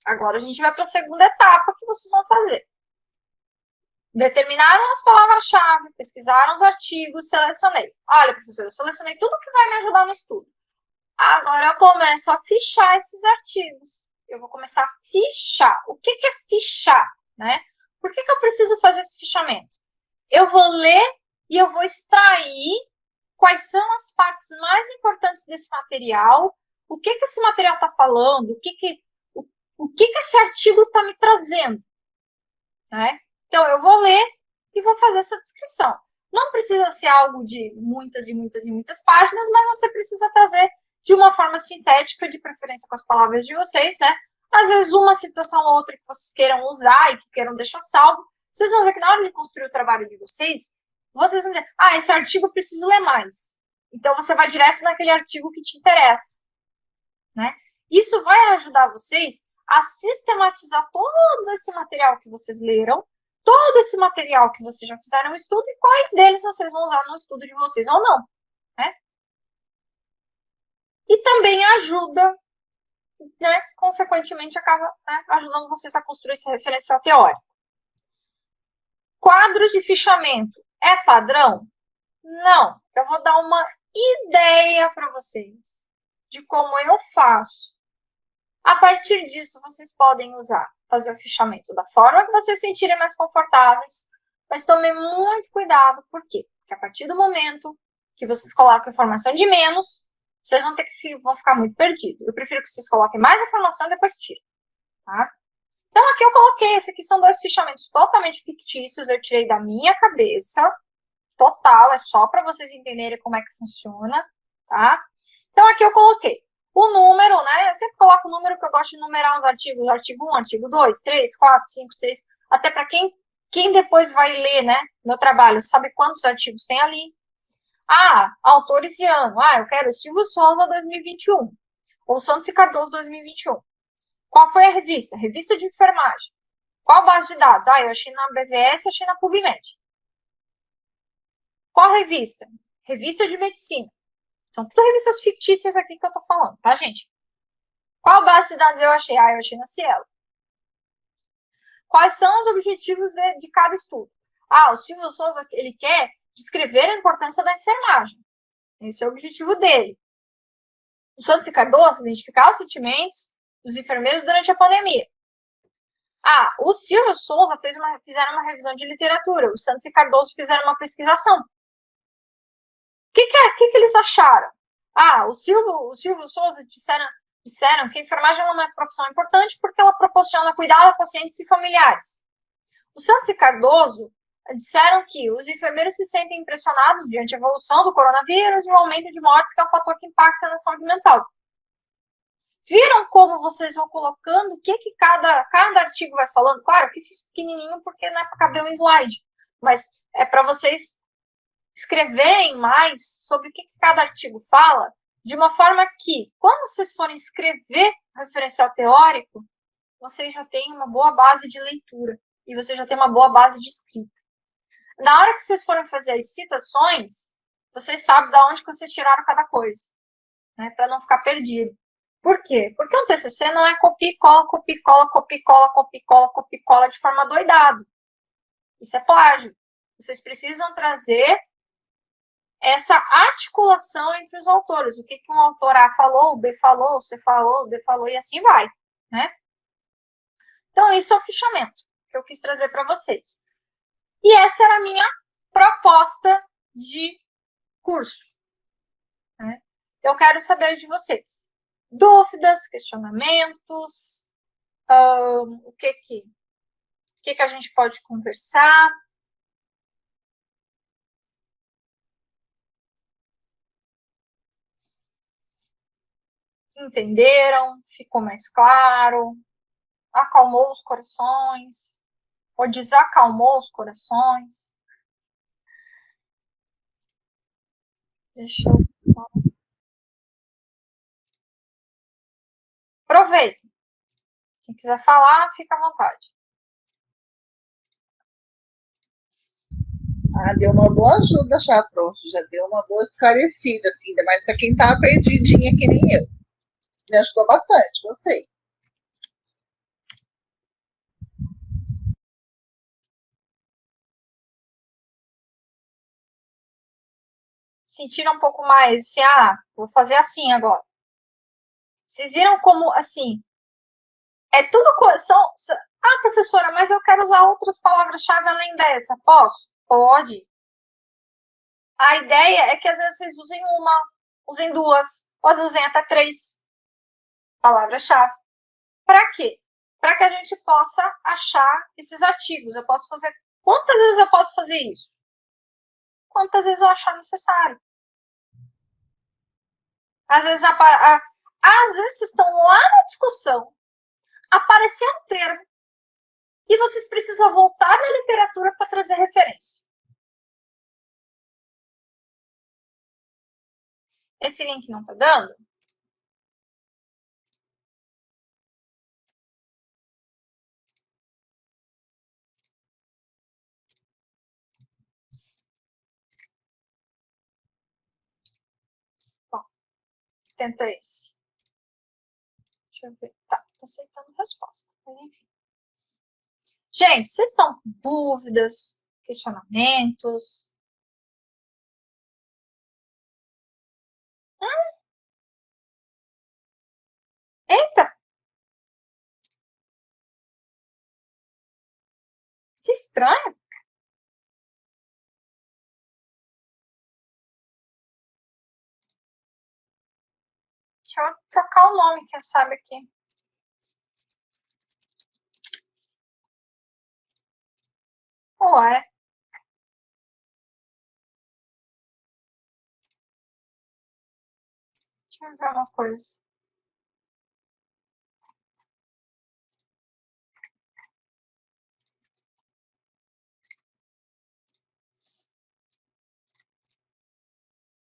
Agora a gente vai para a segunda etapa que vocês vão fazer. Determinaram as palavras-chave, pesquisaram os artigos, selecionei. Olha, professor, eu selecionei tudo que vai me ajudar no estudo. Agora eu começo a fichar esses artigos. Eu vou começar a fichar. O que é fichar, né? Por que eu preciso fazer esse fichamento? Eu vou ler e eu vou extrair quais são as partes mais importantes desse material, o que esse material está falando, o que esse artigo está me trazendo, né? Então, eu vou ler e vou fazer essa descrição. Não precisa ser algo de muitas e muitas e muitas páginas, mas você precisa trazer de uma forma sintética, de preferência com as palavras de vocês, né? Às vezes, uma citação ou outra que vocês queiram usar e que queiram deixar salvo, vocês vão ver que na hora de construir o trabalho de vocês vão dizer, esse artigo eu preciso ler mais. Então, você vai direto naquele artigo que te interessa, né? Isso vai ajudar vocês a sistematizar todo esse material que vocês leram, todo esse material que vocês já fizeram no estudo e quais deles vocês vão usar no estudo de vocês ou não, né? E também ajuda, né, consequentemente acaba, né, ajudando vocês a construir esse referencial teórico. Quadro de fichamento é padrão? Não. Eu vou dar uma ideia para vocês de como eu faço. A partir disso, vocês podem fazer o fichamento da forma que vocês se sentirem mais confortáveis, mas tomem muito cuidado, por quê? Porque a partir do momento que vocês colocam informação de menos, vocês vão ficar muito perdidos. Eu prefiro que vocês coloquem mais informação e depois tirem, tá? Então, aqui eu coloquei, esses aqui são 2 fichamentos totalmente fictícios, eu tirei da minha cabeça, total, é só para vocês entenderem como é que funciona, tá? Então, aqui eu coloquei o número, né? Eu sempre coloco o número que eu gosto de numerar os artigos, artigo 1, artigo 2, 3, 4, 5, 6, até para quem depois vai ler, né, meu trabalho, sabe quantos artigos tem ali. Autores e ano. Eu quero Silvio Souza 2021, ou Santos e Cardoso 2021. Qual foi a revista? Revista de enfermagem. Qual base de dados? Eu achei na BVS, achei na PubMed. Qual revista? Revista de medicina. São tudo revistas fictícias aqui que eu tô falando, tá, gente? Qual base de dados eu achei? Eu achei na Cielo. Quais são os objetivos de cada estudo? O Silvio Souza, ele quer descrever a importância da enfermagem. Esse é o objetivo dele. O Santos e Cardoso, identificar os sentimentos dos enfermeiros durante a pandemia. O Silvio Souza fizeram uma revisão de literatura. O Santos e Cardoso fizeram uma pesquisação. O que eles acharam? O Silvio Souza disseram que a enfermagem é uma profissão importante porque ela proporciona cuidado a pacientes e familiares. O Santos e Cardoso disseram que os enfermeiros se sentem impressionados diante da evolução do coronavírus e o aumento de mortes, que é um fator que impacta na saúde mental. Viram como vocês vão colocando o que cada artigo vai falando? Claro que fiz pequenininho porque não é para caber um slide, mas é para vocês escreverem mais sobre o que cada artigo fala, de uma forma que, quando vocês forem escrever o referencial teórico, vocês já têm uma boa base de leitura e você já tem uma boa base de escrita. Na hora que vocês forem fazer as citações, vocês sabem de onde que vocês tiraram cada coisa, né, para não ficar perdido. Por quê? Porque um TCC não é copia e cola, copia e cola, copia e cola, copia e cola, copia e cola de forma doidado. Isso é plágio. Vocês precisam trazer essa articulação entre os autores. O que um autor A falou, o B falou, o C falou, o D falou, e assim vai, né? Então, isso é o fichamento que eu quis trazer para vocês. E essa era a minha proposta de curso, né? Eu quero saber de vocês. Dúvidas, questionamentos, o que a gente pode conversar. Entenderam? Ficou mais claro? Acalmou os corações? Ou desacalmou os corações? Deixa eu. Aproveita. Quem quiser falar, fica à vontade. Deu uma boa ajuda já, prof. Já deu uma boa esclarecida, assim, ainda mais para quem tá perdidinha que nem eu. Me ajudou bastante, gostei. Sentiram um pouco mais, assim, vou fazer assim agora. Vocês viram como, assim, é tudo professora, mas eu quero usar outras palavras-chave além dessa. Posso? Pode. A ideia é que às vezes vocês usem uma, usem duas, ou às vezes usem até três palavras-chave. Para quê? Para que a gente possa achar esses artigos. Eu posso fazer. Quantas vezes eu posso fazer isso? Quantas vezes eu achar necessário. Às vezes, às vezes vocês estão lá na discussão, apareceu um termo, e vocês precisam voltar na literatura para trazer referência. Esse link não está dando? Bom, tenta esse. Deixa eu ver. Tá aceitando resposta, mas enfim. Gente, vocês estão com dúvidas, questionamentos? Eita! Que estranho. Deixa eu trocar o nome, quem sabe aqui. Ué. Deixa eu ver uma coisa.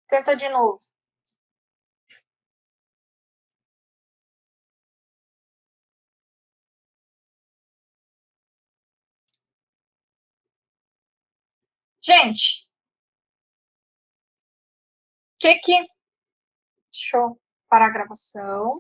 Tenta de novo. Gente, Deixa eu parar a gravação.